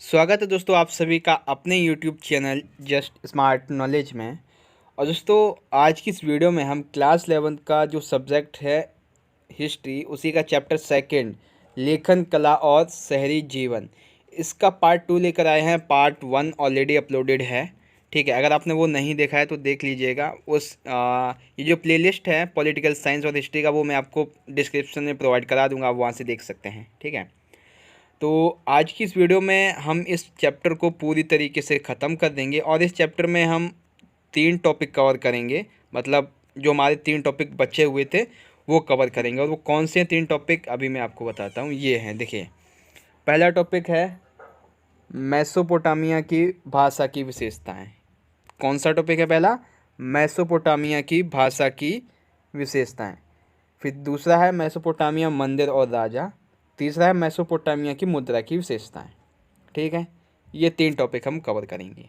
स्वागत है दोस्तों आप सभी का अपने YouTube channel just smart knowledge में। और दोस्तों आज की इस वीडियो में हम क्लास 11 का जो सब्जेक्ट है हिस्ट्री, उसी का चैप्टर सेकंड लेखन कला और शहरी जीवन, इसका पार्ट 2 लेकर आए हैं। पार्ट 1 ऑलरेडी अपलोडेड है, ठीक है। अगर आपने वो नहीं देखा है तो देख लीजिएगा। ये जो प्लेलिस्ट है पॉलिटिकल साइंस और हिस्ट्री का, वो मैं आपको डिस्क्रिप्शन में प्रोवाइड करा दूंगा, आप वहाँ से देख सकते हैं, ठीक है। तो आज की इस वीडियो में हम इस चैप्टर को पूरी तरीके से ख़त्म कर देंगे और इस चैप्टर में हम 3 टॉपिक कवर करेंगे। मतलब जो हमारे 3 टॉपिक बचे हुए थे वो कवर करेंगे। और वो कौन से 3 टॉपिक अभी मैं आपको बताता हूँ। ये हैं, देखिए। पहला टॉपिक है मेसोपोटामिया की भाषा की विशेषताएं। कौन सा टॉपिक है पहला? मेसोपोटामिया की भाषा की विशेषताएं। फिर दूसरा है मेसोपोटामिया मंदिर और राजा। तीसरा है मेसोपोटामिया की मुद्रा की विशेषताएं, ठीक है। ये 3 टॉपिक हम कवर करेंगे।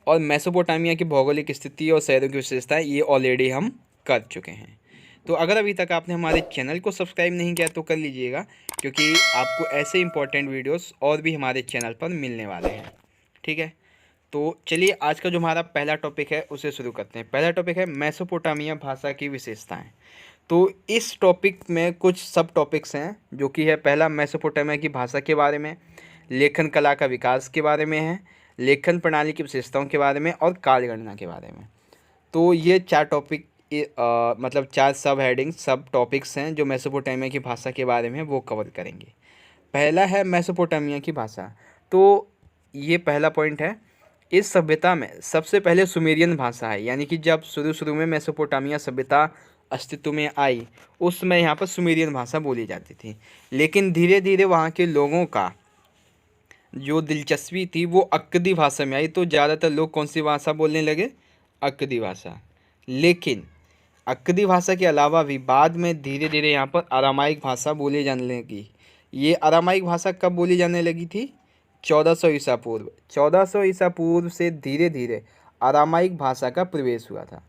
और मेसोपोटामिया की भौगोलिक स्थिति और शहरों की विशेषताएं ये ऑलरेडी हम कर चुके हैं। तो अगर अभी तक आपने हमारे चैनल को सब्सक्राइब नहीं किया तो कर लीजिएगा, क्योंकि आपको ऐसे इंपॉर्टेंट वीडियोस और भी हमारे चैनल पर मिलने वाले हैं, ठीक है। तो चलिए आज का जो हमारा पहला टॉपिक है उसे शुरू करते हैं। पहला टॉपिक है मेसोपोटामिया भाषा की विशेषताएं। तो इस टॉपिक में कुछ सब टॉपिक्स हैं, जो कि है पहला मेसोपोटामिया की भाषा के बारे में, लेखन कला का विकास के बारे में है, लेखन प्रणाली की विशेषताओं के बारे में और कालगणना के बारे में। तो ये 4 टॉपिक, मतलब 4 सब हेडिंग सब टॉपिक्स हैं जो मेसोपोटामिया की भाषा के बारे में वो कवर करेंगे। पहला है मेसोपोटामिया की भाषा। तो ये पहला पॉइंट है। इस सभ्यता में सबसे पहले सुमेरियन भाषा है, यानी कि जब शुरू शुरू में मेसोपोटामिया सभ्यता अस्तित्व में आई उस समय यहाँ पर सुमेरियन भाषा बोली जाती थी। लेकिन धीरे धीरे वहाँ के लोगों का जो दिलचस्पी थी वो अक्कदी भाषा में आई, तो ज़्यादातर लोग कौन सी भाषा बोलने लगे? अक्कदी भाषा। लेकिन अक्कदी भाषा के अलावा भी बाद में धीरे धीरे यहाँ पर अरामाइक भाषा बोली जाने लगी। ये अरामाइक भाषा कब बोली जाने लगी थी? 1400 ईसा पूर्व। 1400 ईसा पूर्व से धीरे धीरे अरामाइक भाषा का प्रवेश हुआ था,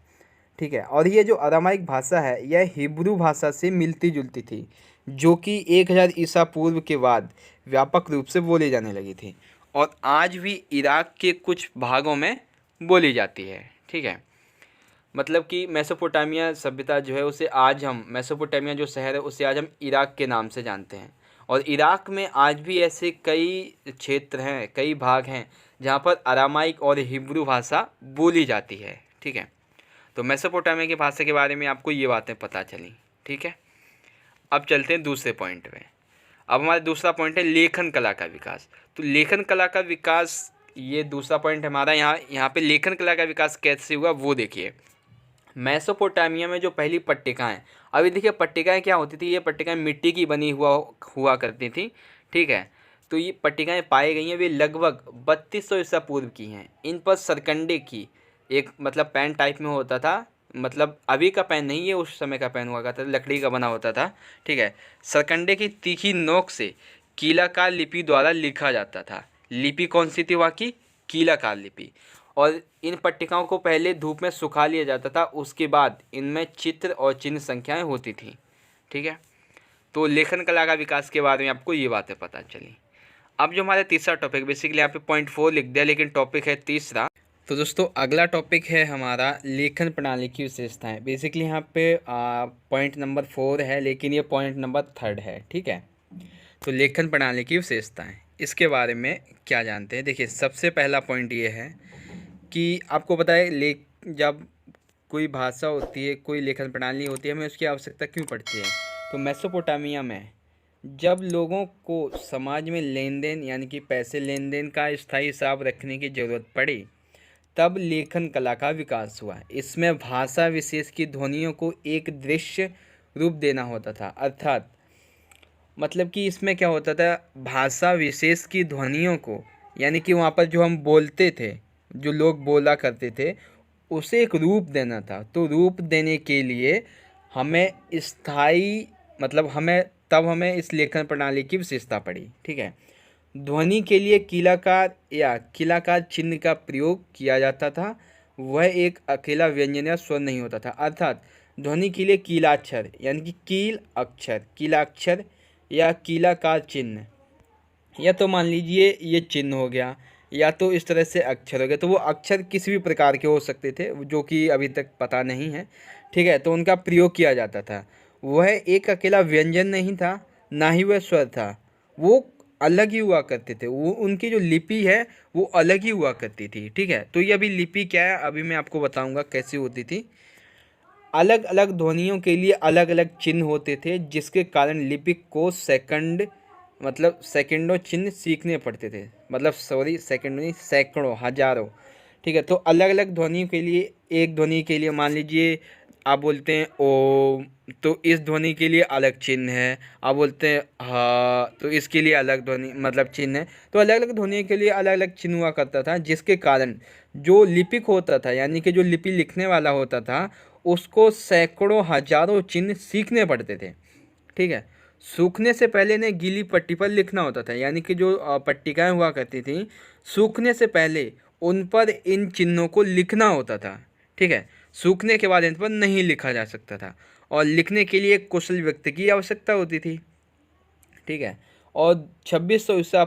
ठीक है। और ये जो अरामाइक भाषा है यह हिब्रू भाषा से मिलती जुलती थी, जो कि 1000 ईसा पूर्व के बाद व्यापक रूप से बोली जाने लगी थी और आज भी इराक के कुछ भागों में बोली जाती है, ठीक है। मतलब कि मेसोपोटामिया सभ्यता जो है उसे आज हम, मेसोपोटामिया जो शहर है उसे आज हम इराक के नाम से जानते हैं। और इराक में आज भी ऐसे कई क्षेत्र हैं, कई भाग हैं जहाँ पर अरामाइक और हिब्रू भाषा बोली जाती है, ठीक है। तो मेसोपोटामिया की भाषा के बारे में आपको ये बातें पता चली, ठीक है। अब चलते हैं दूसरे पॉइंट में। अब हमारा दूसरा पॉइंट है लेखन कला का विकास। तो लेखन कला का विकास, ये दूसरा पॉइंट हमारा। यहाँ पे लेखन कला का विकास कैसे हुआ वो देखिए। मेसोपोटामिया में जो पहली पट्टिकाएँ, अभी देखिए पट्टिकाएँ क्या होती थी, ये पट्टिकाएँ मिट्टी की बनी हुआ करती थी, ठीक है। तो ये पट्टिकाएँ पाई गई हैं, वे लगभग 3200 ईसा पूर्व की हैं। इन पर सरकंडे की एक, मतलब पेन टाइप में होता था, मतलब अभी का पेन नहीं, ये उस समय का पेन हुआ करता था, लकड़ी का बना होता था, ठीक है। सरकंडे की तीखी नोक से कीलाकार लिपि द्वारा लिखा जाता था। लिपि कौन सी थी वहाँ की? कीलाकार लिपि। और इन पट्टिकाओं को पहले धूप में सुखा लिया जाता था, उसके बाद इनमें चित्र और चिन्ह संख्याएं होती थी, ठीक है। तो लेखन कला का विकास के बारे में आपको ये बातें पता चली। अब जो हमारा तीसरा टॉपिक, बेसिकली यहाँ पे पॉइंट 4 लिख दिया लेकिन टॉपिक है तीसरा। तो दोस्तों अगला टॉपिक है हमारा लेखन प्रणाली की विशेषताएं। बेसिकली यहाँ पे पॉइंट नंबर 4 है लेकिन ये पॉइंट नंबर 3 है, ठीक है। तो लेखन प्रणाली की विशेषताएं, इसके बारे में क्या जानते हैं? देखिए सबसे पहला पॉइंट ये है कि आपको पता है जब कोई भाषा होती है, कोई लेखन प्रणाली होती है, हमें उसकी आवश्यकता क्यों पड़ती है? तो मेसोपोटामिया में जब लोगों को समाज में लेन देन, यानी कि पैसे लेन देन का स्थायी हिसाब रखने की ज़रूरत पड़ी, तब लेखन कला का विकास हुआ। इसमें भाषा विशेष की ध्वनियों को एक दृश्य रूप देना होता था। अर्थात मतलब कि इसमें क्या होता था, भाषा विशेष की ध्वनियों को, यानी कि वहाँ पर जो हम बोलते थे, जो लोग बोला करते थे, उसे एक रूप देना था। तो रूप देने के लिए हमें स्थायी, मतलब हमें इस लेखन प्रणाली की विशेषता पड़ी, ठीक है। ध्वनि के लिए कीलाकार या कीलाकार चिन्ह का प्रयोग किया जाता था। वह एक अकेला व्यंजन या स्वर नहीं होता था। अर्थात ध्वनि के लिए कीलाक्षर, यानी कि कील अक्षर, कीलाक्षर या कीलाकार चिन्ह या तो मान लीजिए ये चिन्ह हो गया, या तो इस तरह से अक्षर हो गया। तो वो अक्षर किसी भी प्रकार के हो सकते थे जो कि अभी तक पता नहीं है, ठीक है। तो उनका प्रयोग किया जाता था। वह एक अकेला व्यंजन नहीं था, ना ही वह स्वर था, वो अलग ही हुआ करते थे। वो उनकी जो लिपि है वो अलग ही हुआ करती थी, ठीक है। तो ये अभी लिपि क्या है अभी मैं आपको बताऊंगा कैसी होती थी। अलग अलग ध्वनियों के लिए अलग अलग चिन्ह होते थे, जिसके कारण लिपिक को सेकंडों चिन्ह सीखने पड़ते थे। मतलब सॉरी, सेकंड नहीं, सैकड़ों, हजारों, ठीक है। तो अलग अलग ध्वनियों के लिए, एक ध्वनि के लिए मान लीजिए आप बोलते हैं ओम, तो इस ध्वनि के लिए अलग चिन्ह है। आप बोलते हैं हा, तो इसके लिए अलग ध्वनि मतलब चिन्ह है। तो अलग अलग ध्वनि के लिए अलग अलग चिन्ह हुआ करता था, जिसके कारण जो लिपिक होता था, यानी कि जो लिपि लिखने वाला होता था, उसको सैकड़ों हजारों चिन्ह सीखने पड़ते थे, ठीक है। सूखने से पहले इन्हें गीली पट्टी पर लिखना होता था, यानी कि जो पट्टिकाएं हुआ करती थी, सूखने से पहले उन पर इन चिन्हों को लिखना होता था, ठीक है। सूखने के बाद इन पर नहीं लिखा जा सकता था, और लिखने के लिए एक कुशल व्यक्ति की आवश्यकता होती थी, ठीक है। और 2600 ईसा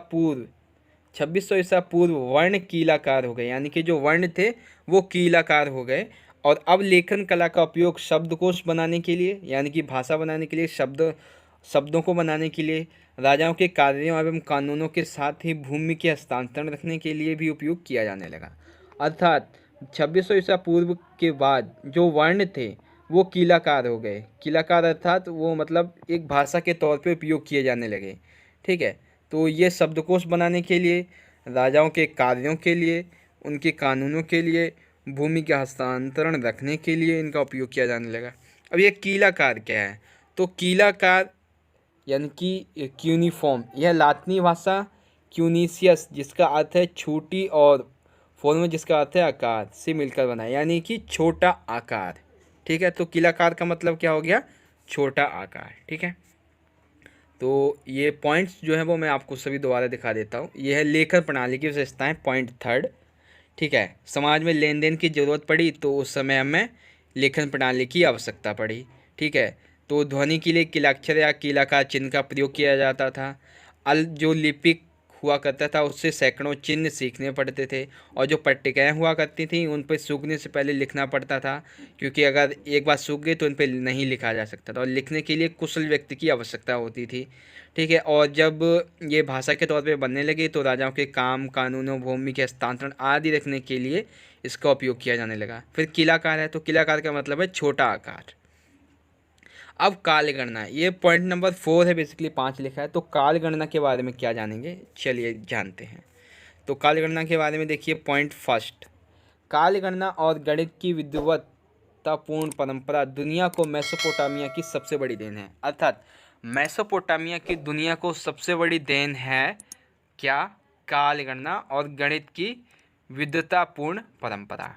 पूर्व वर्ण कीलाकार हो गए, यानी कि जो वर्ण थे वो कीलाकार हो गए। और अब लेखन कला का उपयोग शब्दकोश बनाने के लिए, यानी कि भाषा बनाने के लिए, शब्दों को बनाने के लिए, राजाओं के कार्यों एवं कानूनों के साथ ही भूमि के हस्तांतरण रखने के लिए भी उपयोग किया जाने लगा। अर्थात 2600 ईसा पूर्व के बाद जो वर्ण थे वो कीलाकार हो गए। कीलाकार अर्थात वो मतलब एक भाषा के तौर पे उपयोग किए जाने लगे, ठीक है। तो ये शब्दकोश बनाने के लिए, राजाओं के कार्यों के लिए, उनके कानूनों के लिए, भूमि के हस्तांतरण रखने के लिए इनका उपयोग किया जाने लगा। अब ये कीलाकार क्या है? तो कीलाकार यानी कि क्यूनिफॉर्म, यह लातिनी भाषा क्यूनिसियस जिसका अर्थ है छोटी और फॉर्म जिसका अर्थ है आकार से मिलकर बना है, यानी कि छोटा आकार, ठीक है। तो कीलाकार का मतलब क्या हो गया? छोटा आकार, ठीक है। तो ये पॉइंट्स जो है वो मैं आपको सभी दोबारा दिखा देता हूँ। ये है लेखन प्रणाली की विशेषताएं, पॉइंट थर्ड, ठीक है। समाज में लेन देन की जरूरत पड़ी तो उस समय हमें लेखन प्रणाली की आवश्यकता पड़ी, ठीक है। तो ध्वनि के लिए कीलाक्षर या कीलाकार चिन्ह का प्रयोग किया जाता था। जो लिपिक हुआ करता था उससे सैकड़ों चिन्ह सीखने पड़ते थे, और जो पट्टिकाएँ हुआ करती थी उन पर सूखने से पहले लिखना पड़ता था, क्योंकि अगर एक बार सूख गए तो उन पर नहीं लिखा जा सकता था, और लिखने के लिए कुशल व्यक्ति की आवश्यकता होती थी, ठीक है। और जब ये भाषा के तौर पे बनने लगी तो राजाओं के काम कानूनों, भूमि के हस्तांतरण आदि रखने के लिए इसका उपयोग किया जाने लगा। फिर किलाकार है, तो किलाकार का मतलब है छोटा आकार। अब काल गणना, ये पॉइंट नंबर 4 है, बेसिकली 5 लिखा है। तो काल गणना के बारे में क्या जानेंगे, चलिए जानते हैं। तो काल गणना के बारे में देखिए, पॉइंट फर्स्ट, काल गणना और गणित की विद्वत्तापूर्ण परंपरा दुनिया को मेसोपोटामिया की सबसे बड़ी देन है। अर्थात मेसोपोटामिया की दुनिया को सबसे बड़ी देन है क्या? काल गणना और गणित की विद्वत्तापूर्ण परंपरा।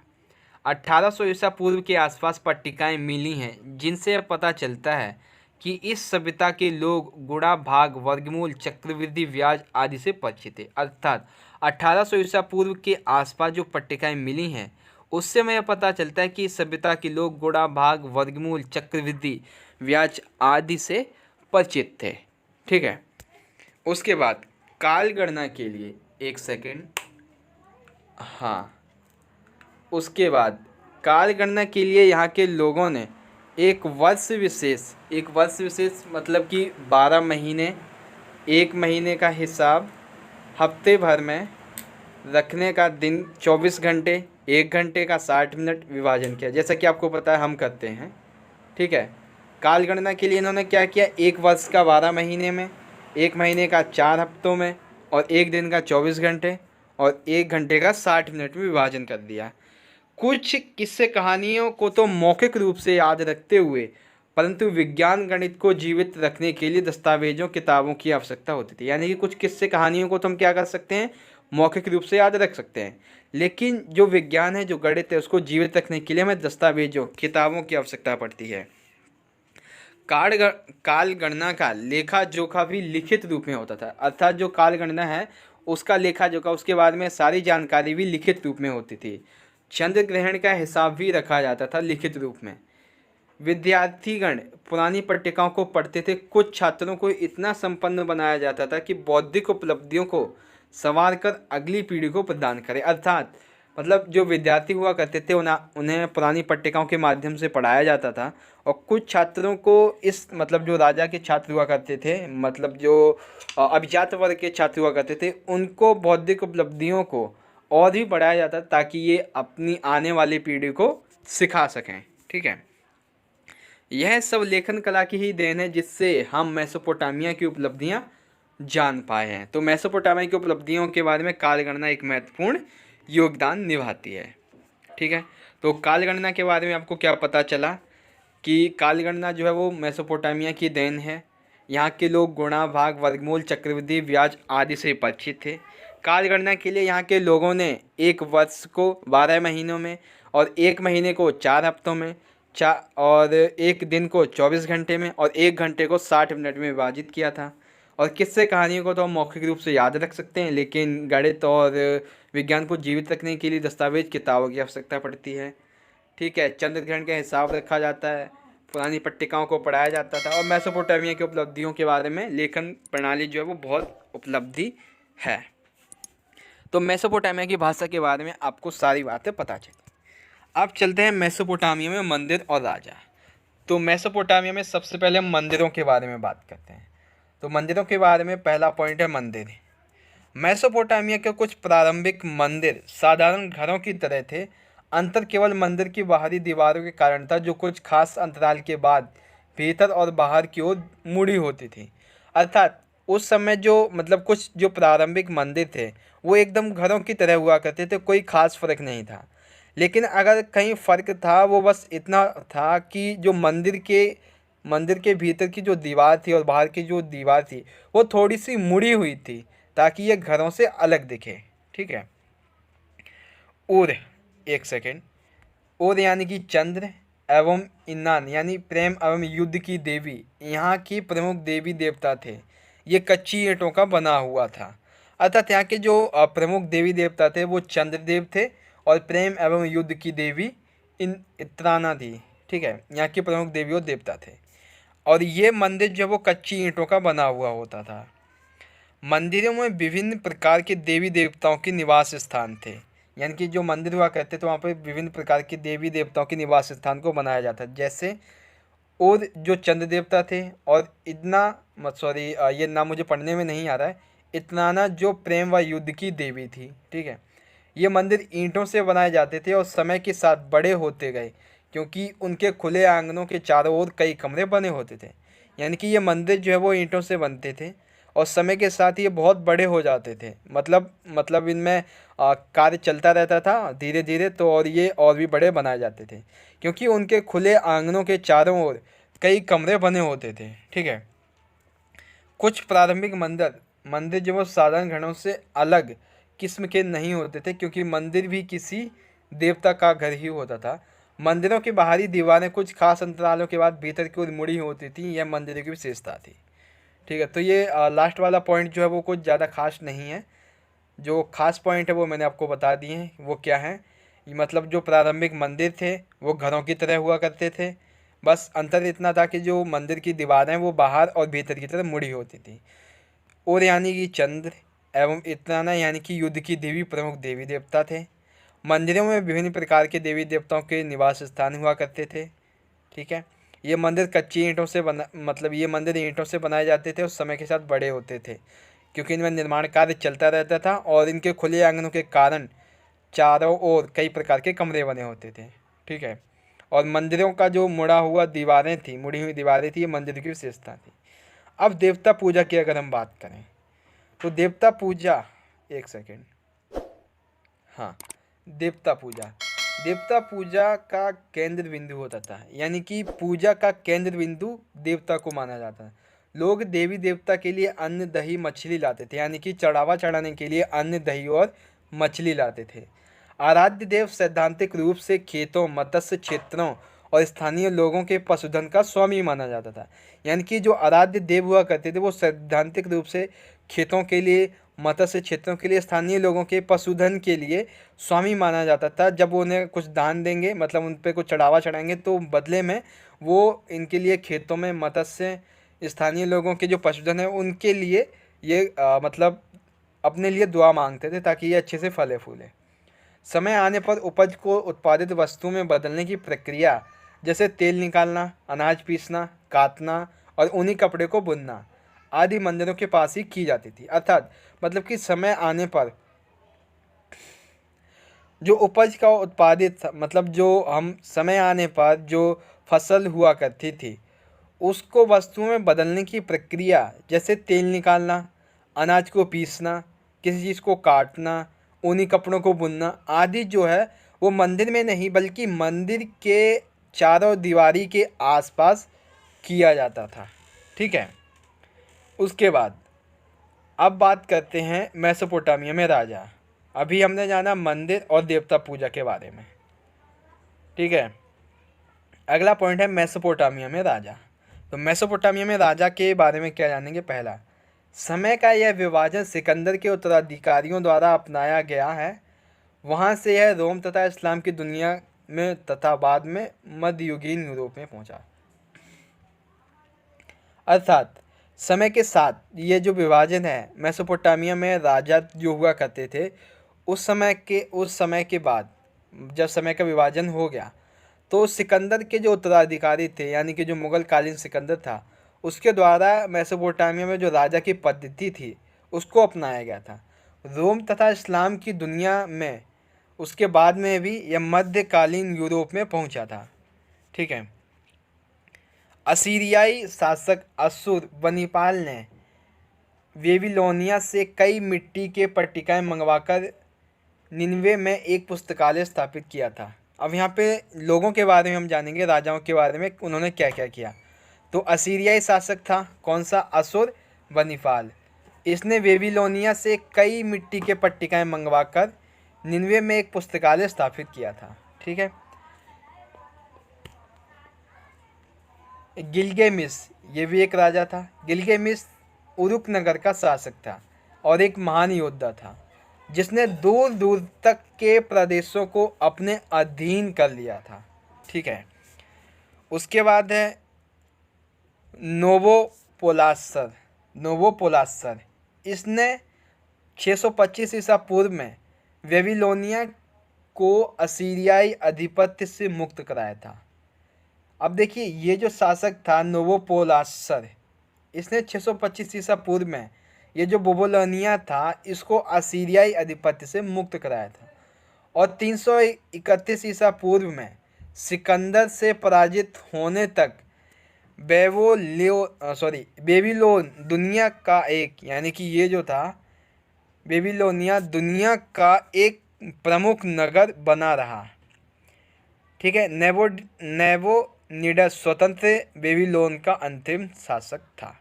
1800 ईसा पूर्व के आसपास पट्टिकाएं मिली हैं जिनसे यह पता चलता है कि इस सभ्यता के लोग गुणा, भाग, वर्गमूल, चक्रवृद्धि, ब्याज आदि से परिचित थे। अर्थात 1800 ईसा पूर्व के आसपास जो पट्टिकाएं मिली हैं उससे हमें यह पता चलता है कि इस सभ्यता के लोग गुणा, भाग, वर्गमूल, चक्रवृद्धि, ब्याज आदि से परिचित थे, ठीक है। उसके बाद काल गणना के लिए, एक सेकेंड, हाँ, उसके बाद काल गणना के लिए यहाँ के लोगों ने एक वर्ष विशेष मतलब कि 12 महीने, एक महीने का हिसाब हफ्ते भर में रखने का दिन 24 घंटे, 1 घंटे का 60 मिनट विभाजन किया, जैसा कि आपको पता है हम करते हैं, ठीक है। काल गणना के लिए इन्होंने क्या किया, एक वर्ष का 12 महीने में, एक महीने का 4 हफ्तों में, और एक दिन का 24 घंटे, और 1 घंटे का 60 मिनट में विभाजन कर दिया। कुछ किस्से कहानियों को तो मौखिक रूप से याद रखते हुए, परंतु विज्ञान गणित को जीवित रखने के लिए दस्तावेजों, किताबों की आवश्यकता होती थी। यानी कि कुछ किस्से कहानियों को तो हम क्या कर सकते हैं, मौखिक रूप से याद रख सकते हैं, लेकिन जो विज्ञान है, जो गणित है, उसको जीवित रखने के लिए हमें दस्तावेजों, किताबों की आवश्यकता पड़ती है। काल गणना का लेखा जोखा भी लिखित रूप में होता था। अर्थात जो काल गणना है उसका लेखा जोखा, उसके बारे में सारी जानकारी भी लिखित रूप में होती थी। चंद्र ग्रहण का हिसाब भी रखा जाता था लिखित रूप में। विद्यार्थीगण पुरानी पट्टिकाओं को पढ़ते थे। कुछ छात्रों को इतना संपन्न बनाया जाता था कि बौद्धिक उपलब्धियों को संवार कर अगली पीढ़ी को प्रदान करें। अर्थात मतलब जो विद्यार्थी हुआ करते थे उन्हें पुरानी पट्टिकाओं के माध्यम से पढ़ाया जाता था, और कुछ छात्रों को इस मतलब जो राजा के छात्र हुआ करते थे, मतलब जो अभिजात वर्ग के छात्र हुआ करते थे, उनको बौद्धिक उपलब्धियों को और भी बढ़ाया जाता ताकि ये अपनी आने वाली पीढ़ी को सिखा सकें। ठीक है, यह सब लेखन कला की ही देन है जिससे हम मेसोपोटामिया की उपलब्धियां जान पाए हैं। तो मेसोपोटामिया की उपलब्धियों के बारे में कालगणना एक महत्वपूर्ण योगदान निभाती है। ठीक है, तो कालगणना के बारे में आपको क्या पता चला कि कालगणना जो है वो मेसोपोटामिया की देन है। यहाँ के लोग गुणा, भाग, वर्गमूल, चक्रवृद्धि, ब्याज आदि से परिचित थे। कालगणना के लिए यहाँ के लोगों ने एक वर्ष को 12 महीनों में और एक महीने को 4 हफ्तों में और एक दिन को 24 घंटे में और एक घंटे को 60 मिनट में विभाजित किया था। और किस्से कहानियों को तो हम मौखिक रूप से याद रख सकते हैं, लेकिन गणित और विज्ञान को जीवित रखने के लिए दस्तावेज किताबों की आवश्यकता पड़ती है। ठीक है, चंद्र ग्रहण का हिसाब रखा जाता है, पुरानी पट्टिकाओं को पढ़ाया जाता था, और मेसोपोटामिया की उपलब्धियों के बारे में लेखन प्रणाली जो है वो बहुत उपलब्धि है। तो मेसोपोटामिया की भाषा के बारे में आपको सारी बातें पता चली। अब चलते हैं मेसोपोटामिया में मंदिर और राजा। तो मेसोपोटामिया में सबसे पहले हम मंदिरों के बारे में बात करते हैं। तो मंदिरों के बारे में पहला पॉइंट है मंदिर। मेसोपोटामिया के कुछ प्रारंभिक मंदिर साधारण घरों की तरह थे। अंतर केवल मंदिर की बाहरी दीवारों के कारण था, जो कुछ खास अंतराल के बाद भीतर और बाहर की ओर मुड़ी होती थी। अर्थात उस समय जो मतलब कुछ जो प्रारंभिक मंदिर थे वो एकदम घरों की तरह हुआ करते थे, कोई खास फर्क नहीं था। लेकिन अगर कहीं फ़र्क था वो बस इतना था कि जो मंदिर के भीतर की जो दीवार थी और बाहर की जो दीवार थी वो थोड़ी सी मुड़ी हुई थी ताकि ये घरों से अलग दिखे। ठीक है, और एक सेकेंड, और यानी कि चंद्र एवं इन्नान यानी प्रेम एवं युद्ध की देवी यहाँ की प्रमुख देवी देवता थे। ये कच्ची ईंटों का बना हुआ था। अर्थात यहाँ के जो प्रमुख देवी देवता थे वो चंद्रदेव थे और प्रेम एवं युद्ध की देवी इत्राना थी। ठीक है, यहाँ के प्रमुख देवी और देवता थे, और ये मंदिर जो है वो कच्ची ईंटों का बना हुआ होता था। मंदिरों में विभिन्न प्रकार के देवी देवताओं के निवास स्थान थे। यानी कि जो मंदिर हुआ करते तो वहाँ पर विभिन्न प्रकार के देवी देवताओं के निवास स्थान को बनाया जाता, जैसे और जो चंद्र देवता थे, और ये नाम मुझे पढ़ने में नहीं आ रहा है, इतनाना जो प्रेम व युद्ध की देवी थी। ठीक है, ये मंदिर ईंटों से बनाए जाते थे और समय के साथ बड़े होते गए क्योंकि उनके खुले आंगनों के चारों ओर कई कमरे बने होते थे। यानी कि ये मंदिर जो है वो ईंटों से बनते थे और समय के साथ ये बहुत बड़े हो जाते थे। मतलब इनमें कार्य चलता रहता था धीरे धीरे, तो और ये और भी बड़े बनाए जाते थे क्योंकि उनके खुले आंगनों के चारों ओर कई कमरे बने होते थे। ठीक है, कुछ प्रारंभिक मंदिर जो वो साधारण घरों से अलग किस्म के नहीं होते थे क्योंकि मंदिर भी किसी देवता का घर ही होता था। मंदिरों की बाहरी दीवारें कुछ खास अंतरालों के बाद भीतर की ओर मुड़ी होती थी। यह मंदिरों की विशेषता थी। ठीक है, तो ये लास्ट वाला पॉइंट जो है वो कुछ ज़्यादा खास नहीं है। जो खास पॉइंट है वो मैंने आपको बता दिए हैं। वो क्या है, मतलब जो प्रारंभिक मंदिर थे वो घरों की तरह हुआ करते थे। बस अंतर इतना था कि जो मंदिर की दीवारें वो बाहर और भीतर की तरफ मुड़ी होती थी। और यानी कि चंद्र एवं इत्राना यानी कि युद्ध की देवी प्रमुख देवी देवता थे। मंदिरों में विभिन्न प्रकार के देवी देवताओं के निवास स्थान हुआ करते थे। ठीक है, ये मंदिर ये मंदिर ईंटों से बनाए जाते थे और समय के साथ बड़े होते थे क्योंकि इनमें निर्माण कार्य चलता रहता था और इनके खुले आंगनों के कारण चारों ओर कई प्रकार के कमरे बने होते थे। ठीक है, और मंदिरों का जो मुड़ी हुई दीवारें थी, ये मंदिर की विशेषता थी। अब देवता पूजा की अगर हम बात करें तो देवता पूजा, एक सेकेंड, हाँ, देवता पूजा का केंद्र बिंदु होता था। यानी कि पूजा का केंद्र बिंदु देवता को माना जाता है। लोग देवी देवता के लिए अन्न, दही, मछली लाते थे। यानी कि चढ़ावा चढ़ाने के लिए अन्न, दही और मछली लाते थे। आराध्य देव सैद्धांतिक रूप से खेतों, मत्स्य क्षेत्रों और स्थानीय लोगों के पशुधन का स्वामी माना जाता था। यानी कि जो आराध्य देव हुआ करते थे वो सैद्धांतिक रूप से खेतों के लिए, मत्स्य क्षेत्रों के लिए स्थानीय लोगों के पशुधन के लिए स्वामी माना जाता था। जब वो उन्हें कुछ दान देंगे, मतलब उन पे कुछ चढ़ावा चढ़ाएंगे, तो बदले में वो इनके लिए खेतों में मत्स्य, स्थानीय लोगों के जो पशुधन है उनके लिए ये मतलब अपने लिए दुआ मांगते थे ताकि ये अच्छे से फले फूले। समय आने पर उपज को उत्पादित वस्तु में बदलने की प्रक्रिया, जैसे तेल निकालना, अनाज पीसना, काटना और ऊनी कपड़े को बुनना आदि मंदिरों के पास ही की जाती थी। अर्थात मतलब कि समय आने पर जो उपज का उत्पादित मतलब जो हम समय आने पर जो फसल हुआ करती थी उसको वस्तुओं में बदलने की प्रक्रिया, जैसे तेल निकालना, अनाज को पीसना, किसी चीज़ को काटना, ऊनी कपड़ों को बुनना आदि जो है वो मंदिर में नहीं बल्कि मंदिर के चारों दीवारी के आसपास किया जाता था। ठीक है। उसके बाद अब बात करते हैं मेसोपोटामिया में राजा। अभी हमने जाना मंदिर और देवता पूजा के बारे में। ठीक है। अगला पॉइंट है मेसोपोटामिया में राजा। तो मेसोपोटामिया में राजा के बारे में क्या जानेंगे। पहला, समय का यह विभाजन सिकंदर के उत्तराधिकारियों द्वारा अपनाया गया है। वहाँ से यह रोम तथा इस्लाम की दुनिया में तथा बाद में मध्ययुगीन यूरोप में पहुँचा। अर्थात समय के साथ ये जो विभाजन है, मेसोपोटामिया में राजा जो हुआ करते थे उस समय के बाद जब समय का विभाजन हो गया तो सिकंदर के जो उत्तराधिकारी थे, यानी कि जो मुगल कालीन सिकंदर था, उसके द्वारा मेसोपोटामिया में जो राजा की पद्धति थी उसको अपनाया गया था। रोम तथा इस्लाम की दुनिया में उसके बाद में भी यह मध्यकालीन यूरोप में पहुंचा था। ठीक है। असीरियाई शासक अश्शुरबनीपाल ने बेबीलोनिया से कई मिट्टी के पट्टिकाएं मंगवाकर निन्वे में एक पुस्तकालय स्थापित किया था। अब यहाँ पे लोगों के बारे में हम जानेंगे, राजाओं के बारे में, उन्होंने क्या क्या किया। तो असीरियाई शासक था कौन सा, अश्शुरबनीपाल। इसने बेबीलोनिया से कई मिट्टी के पट्टिकाएं मंगवाकर निन्वे में एक पुस्तकालय स्थापित किया था। ठीक है। गिलगेमिश, ये भी एक राजा था। गिलगेमिश उरुक नगर का शासक था और एक महान योद्धा था जिसने दूर दूर तक के प्रदेशों को अपने अधीन कर लिया था। ठीक है। उसके बाद है नोवोपोलासर। नोवोपोलासर इसने 625 ईसा पूर्व में बेबीलोनिया को असीरियाई आधिपत्य से मुक्त कराया था। अब देखिए ये जो शासक था नोवोपोलासर, इसने 625 ईसा पूर्व में ये जो बेबीलोनिया था इसको असीरियाई आधिपत्य से मुक्त कराया था और 331 ईसा पूर्व में सिकंदर से पराजित होने तक बेबीलोन दुनिया का एक, यानी कि ये जो था बेबीलोनिया दुनिया का एक प्रमुख नगर बना रहा। ठीक है। नेबोनिडस स्वतंत्र बेबीलोन का अंतिम शासक था।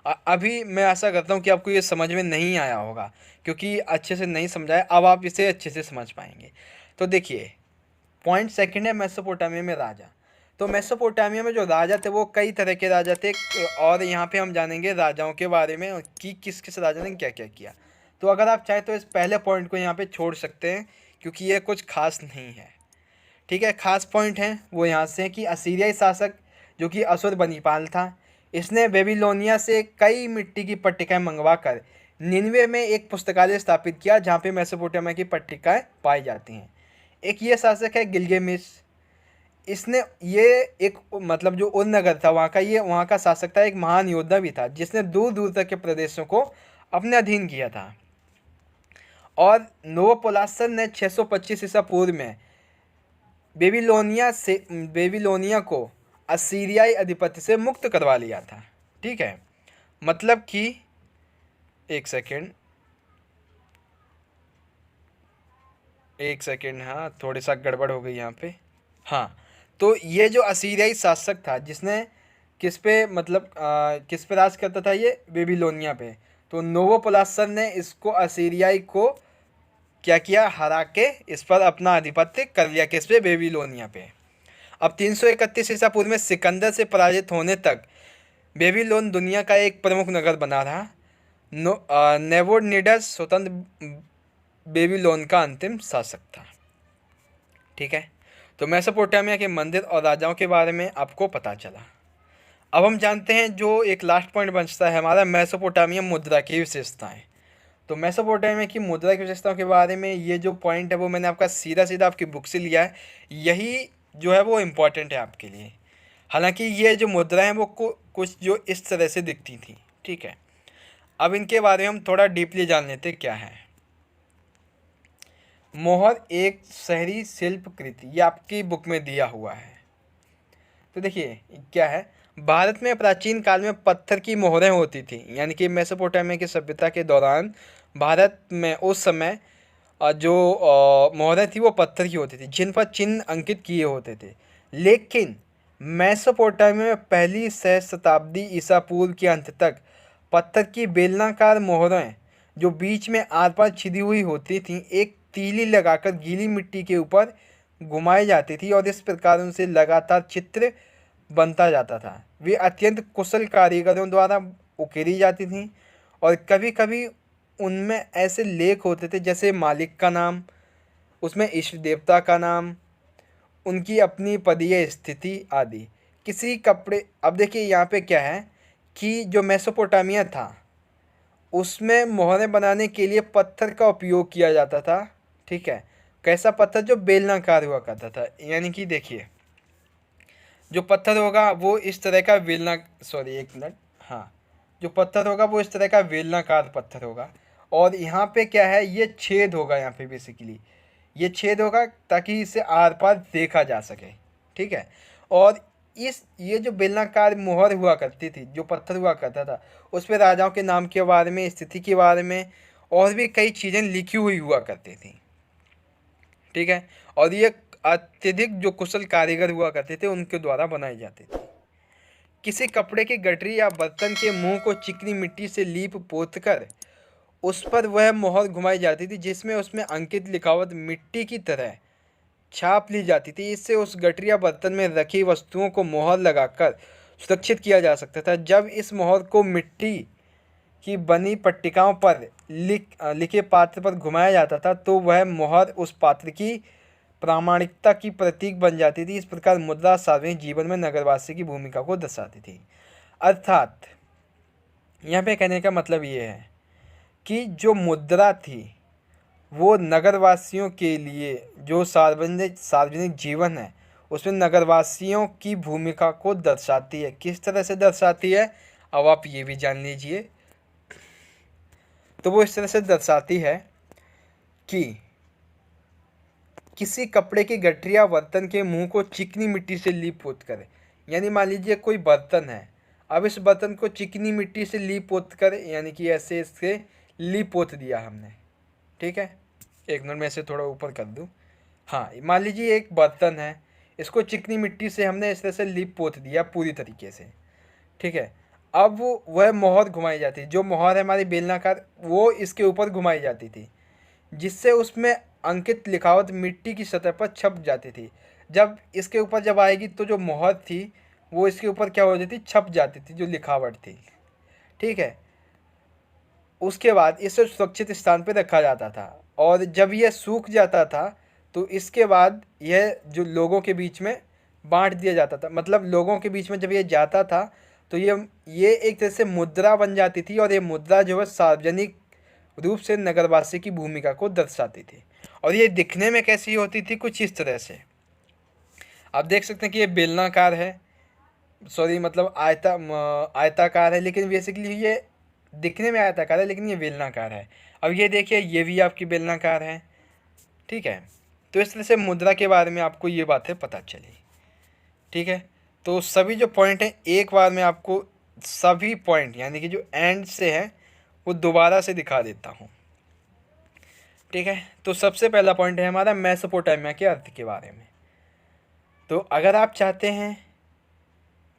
अभी मैं आशा करता हूँ कि आपको ये समझ में नहीं आया होगा क्योंकि अच्छे से नहीं समझाया, अब आप इसे अच्छे से समझ पाएंगे। तो देखिए पॉइंट सेकंड है मेसोपोटामिया में राजा। तो मेसोपोटामिया में जो राजा थे वो कई तरह के राजा थे और यहाँ पे हम जानेंगे राजाओं के बारे में कि किस किस राजा ने क्या क्या किया। तो अगर आप चाहें तो इस पहले पॉइंट को यहाँ पे छोड़ सकते हैं क्योंकि ये कुछ खास नहीं है। ठीक है। खास पॉइंट हैं वो यहाँ से कि असीरियाई शासक जो कि अश्शुरबनीपाल था, इसने बेबीलोनिया से कई मिट्टी की पट्टिकाएं मंगवा कर निन्वे में एक पुस्तकालय स्थापित किया जहाँ पे मेसोपोटामिया की पट्टिकाएं पाई जाती हैं। एक ये शासक है गिलगेमिश। इसने ये एक मतलब जो उन नगर था वहाँ का शासक था, एक महान योद्धा भी था जिसने दूर दूर तक के प्रदेशों को अपने अधीन किया था। और नोवोपोलासर ने 625 ईसा पूर्व में बेबीलोनिया को असीरियाई आधिपत्य से मुक्त करवा लिया था। ठीक है। मतलब कि एक सेकेंड, हाँ थोड़ी सा गड़बड़ हो गई यहाँ पे। हाँ, तो ये जो असीरियाई शासक था जिसने किस पे मतलब किस पे राज करता था, ये बेबीलोनिया पे। तो नोवोपोलासर ने इसको असीरियाई को क्या किया, हरा के इस पर अपना आधिपत्य कर लिया, किस पे, बेबीलोनिया पे। अब 331 ईसा पूर्व में सिकंदर से पराजित होने तक बेबीलोन दुनिया का एक प्रमुख नगर बना रहा। नेबूकदनेस्सर स्वतंत्र बेबीलोन का अंतिम शासक था। ठीक है, तो मेसोपोटामिया के मंदिर और राजाओं के बारे में आपको पता चला। अब हम जानते हैं जो एक लास्ट पॉइंट बचता है हमारा, मेसोपोटामिया मुद्रा की विशेषताएं। तो मेसोपोटामिया की मुद्रा की विशेषताओं के बारे में ये जो पॉइंट है वो मैंने आपका सीधा सीधा आपकी बुक से लिया है। यही जो है वो इम्पोर्टेंट है आपके लिए। हालांकि ये जो मुद्रा है वो कुछ जो इस तरह से दिखती थी। ठीक है, अब इनके बारे में हम थोड़ा डीपली जान लेते क्या है। मोहर एक शहरी शिल्प कृति, ये आपकी बुक में दिया हुआ है। तो देखिए क्या है, भारत में प्राचीन काल में पत्थर की मोहरें होती थी, यानी कि मेसोपोटामिया की सभ्यता के दौरान भारत में उस समय जो मोहरें थी वो पत्थर की होती थी जिन पर चिन्ह अंकित किए होते थे। लेकिन मेसोपोटामिया में पहली सहस्त्राब्दी ईसा पूर्व के अंत तक पत्थर की बेलनाकार मोहरें जो बीच में आर पार छिदी हुई होती थीं एक तीली लगाकर गीली मिट्टी के ऊपर घुमाई जाती थी और इस प्रकार उनसे लगातार चित्र बनता जाता था। वे अत्यंत कुशल कारीगरों द्वारा उकेरी जाती थीं और कभी कभी उनमें ऐसे लेख होते थे जैसे मालिक का नाम, उसमें इष्ट देवता का नाम, उनकी अपनी पदीय स्थिति आदि। किसी कपड़े, अब देखिए यहाँ पे क्या है कि जो मेसोपोटामिया था उसमें मोहरें बनाने के लिए पत्थर का उपयोग किया जाता था। ठीक है, कैसा पत्थर, जो बेलनाकार हुआ करता था। यानी कि देखिए जो पत्थर होगा वो इस तरह का वेलना, सॉरी एक मिनट, हाँ, जो पत्थर होगा वो इस तरह का वेलनाकार पत्थर होगा और यहाँ पे क्या है, ये छेद होगा, यहाँ पे बेसिकली ये छेद होगा ताकि इसे आर पार देखा जा सके। ठीक है, और ये जो बेलनाकार मोहर हुआ करती थी, जो पत्थर हुआ करता था, उस पर राजाओं के नाम के बारे में, स्थिति के बारे में और भी कई चीज़ें लिखी हुई हुआ करती थी। ठीक है, और ये अत्यधिक जो कुशल कारीगर हुआ करते थे उनके द्वारा बनाई जाती थी। किसी कपड़े की गठरी या बर्तन के मुंह को चिकनी मिट्टी से लीप पोत कर उस पर वह मोहर घुमाई जाती थी जिसमें उसमें अंकित लिखावट मिट्टी की तरह छाप ली जाती थी। इससे उस गठरी या बर्तन में रखी वस्तुओं को मोहर लगाकर सुरक्षित किया जा सकता था। जब इस मोहर को मिट्टी की बनी पट्टिकाओं पर लिखे पात्र पर घुमाया जाता था तो वह मोहर उस पात्र की प्रामाणिकता की प्रतीक बन जाती थी। इस प्रकार मुद्रा सार्वजनिक जीवन में नगरवासी की भूमिका को दर्शाती थी। अर्थात यहाँ पे कहने का मतलब ये है कि जो मुद्रा थी वो नगरवासियों के लिए, जो सार्वजनिक जीवन है उसमें नगरवासियों की भूमिका को दर्शाती है। किस तरह से दर्शाती है अब आप ये भी जान लीजिए। तो वो इस तरह से दर्शाती है कि किसी कपड़े की गठरी या बर्तन के मुंह को चिकनी मिट्टी से लीप पोत करे। यानी मान लीजिए कोई बर्तन है, अब इस बर्तन को चिकनी मिट्टी से लीप पोत कर, यानी कि ऐसे इससे लीप पोत दिया हमने। ठीक है, एक मिनट में ऐसे थोड़ा ऊपर कर दूँ। हाँ, मान लीजिए एक बर्तन है, इसको चिकनी मिट्टी से हमने इस तरह से लीप पोत दिया पूरी तरीके से। ठीक है, अब वह मोहर घुमाई जाती है, जो मोहर है हमारी बेलनाकार, वो इसके ऊपर घुमाई जाती थी जिससे उसमें अंकित लिखावट मिट्टी की सतह पर छप जाती थी। जब इसके ऊपर जब आएगी तो जो मोहर थी वो इसके ऊपर क्या हो जाती, छप जाती थी, जो लिखावट थी। ठीक है, उसके बाद इसे सुरक्षित स्थान पर रखा जाता था और जब यह सूख जाता था तो इसके बाद यह जो लोगों के बीच में बांट दिया जाता था। मतलब लोगों के बीच में जब यह जाता था तो ये एक तरह से मुद्रा बन जाती थी और ये मुद्रा जो है सार्वजनिक रूप से नगरवासी की भूमिका को दर्शाती थी। और ये दिखने में कैसी होती थी, कुछ इस तरह से आप देख सकते हैं कि ये बेलनाकार है, सॉरी मतलब आयताकार है, लेकिन बेसिकली ये दिखने में आयताकार है लेकिन ये बेलनाकार है। अब ये देखिए ये भी आपकी बेलनाकार है। ठीक है, तो इस तरह से मुद्रा के बारे में आपको ये बातें पता चली। ठीक है, तो सभी जो पॉइंट हैं एक बार मैं आपको सभी पॉइंट यानी कि जो एंड से हैं वो दोबारा से दिखा देता हूँ। ठीक है, तो सबसे पहला पॉइंट है हमारा मेसोपोटामिया के अर्थ के बारे में। तो अगर आप चाहते हैं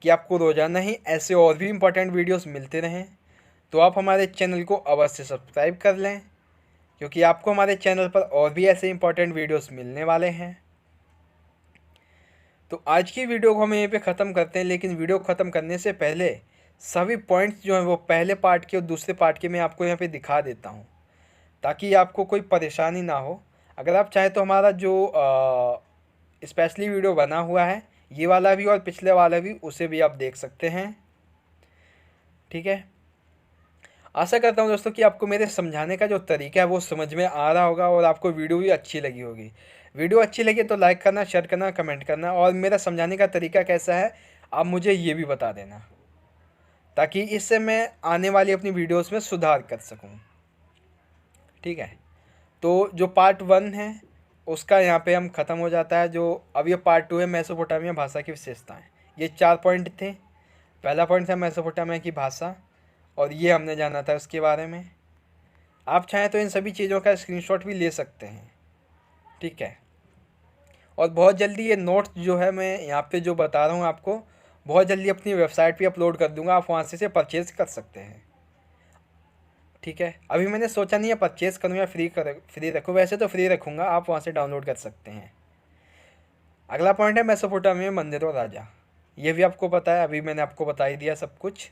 कि आपको रोजाना ही ऐसे और भी इम्पोर्टेंट वीडियोस मिलते रहें तो आप हमारे चैनल को अवश्य सब्सक्राइब कर लें, क्योंकि आपको हमारे चैनल पर और भी ऐसे इम्पोर्टेंट वीडियोस मिलने वाले हैं। तो आज की वीडियो को हम यहीं पे ख़त्म करते हैं, लेकिन वीडियो ख़त्म करने से पहले सभी पॉइंट्स जो हैं वो पहले पार्ट के और दूसरे पार्ट के मैं आपको यहाँ पे दिखा देता हूँ, ताकि आपको कोई परेशानी ना हो। अगर आप चाहें तो हमारा जो स्पेशली वीडियो बना हुआ है, ये वाला भी और पिछले वाला भी, उसे भी आप देख सकते हैं। ठीक है, आशा करता हूँ दोस्तों कि आपको मेरे समझाने का जो तरीका है वो समझ में आ रहा होगा और आपको वीडियो भी अच्छी लगी होगी। वीडियो अच्छी लगी तो लाइक करना, शेयर करना, कमेंट करना, और मेरा समझाने का तरीका कैसा है आप मुझे ये भी बता देना, ताकि इससे मैं आने वाली अपनी वीडियोस में सुधार कर सकूं। ठीक है, तो जो पार्ट 1 है उसका यहाँ पे हम ख़त्म हो जाता है। जो अब ये पार्ट 2 है, मेसोपोटामिया भाषा की विशेषताएं। ये 4 पॉइंट थे। पहला पॉइंट था मेसोपोटामिया की भाषा, और ये हमने जाना था उसके बारे में। आप चाहें तो इन सभी चीज़ों का स्क्रीनशॉट भी ले सकते हैं। ठीक है, और बहुत जल्दी ये नोट्स जो है मैं यहाँ पे जो बता रहा हूँ आपको, बहुत जल्दी अपनी वेबसाइट पे अपलोड कर दूँगा, आप वहाँ से इसे परचेज़ कर सकते हैं। ठीक है, अभी मैंने सोचा नहीं है परचेज़ करूँ या फ्री रखूँ, वैसे तो फ्री रखूँगा, आप वहाँ से डाउनलोड कर सकते हैं। अगला पॉइंट है मेसोपोटामिया मंदिर और राजा। ये भी आपको पता है, अभी मैंने आपको बता ही दिया सब कुछ।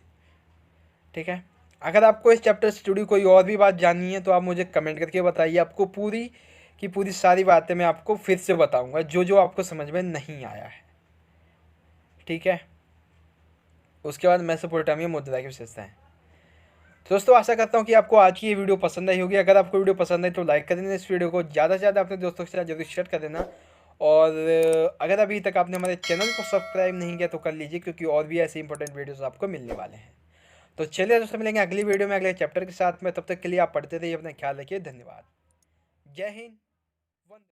ठीक है, अगर आपको इस चैप्टर से जुड़ी कोई और भी बात जाननी है तो आप मुझे कमेंट करके बताइए, आपको पूरी की पूरी सारी बातें मैं आपको फिर से बताऊंगा, जो जो आपको समझ में नहीं आया है। ठीक है, उसके बाद मेसोपोटामिया मुद्रा की विशेषताएं। दोस्तों आशा करता हूँ कि आपको आज की ये वीडियो पसंद आई होगी। अगर आपको वीडियो पसंद आई तो लाइक कर देना, इस वीडियो को ज़्यादा से ज़्यादा अपने दोस्तों के साथ जरूर शेयर कर देना, और अगर अभी तक आपने हमारे चैनल को सब्सक्राइब नहीं किया तो कर लीजिए, क्योंकि और भी ऐसे इंपॉर्टेंट वीडियोस आपको मिलने वाले हैं। तो चलिए दोस्तों, मिलेंगे अगली वीडियो में अगले चैप्टर के साथ में। तब तक के लिए आप पढ़ते रहिए, अपना ख्याल रखिए। धन्यवाद। जय हिंद।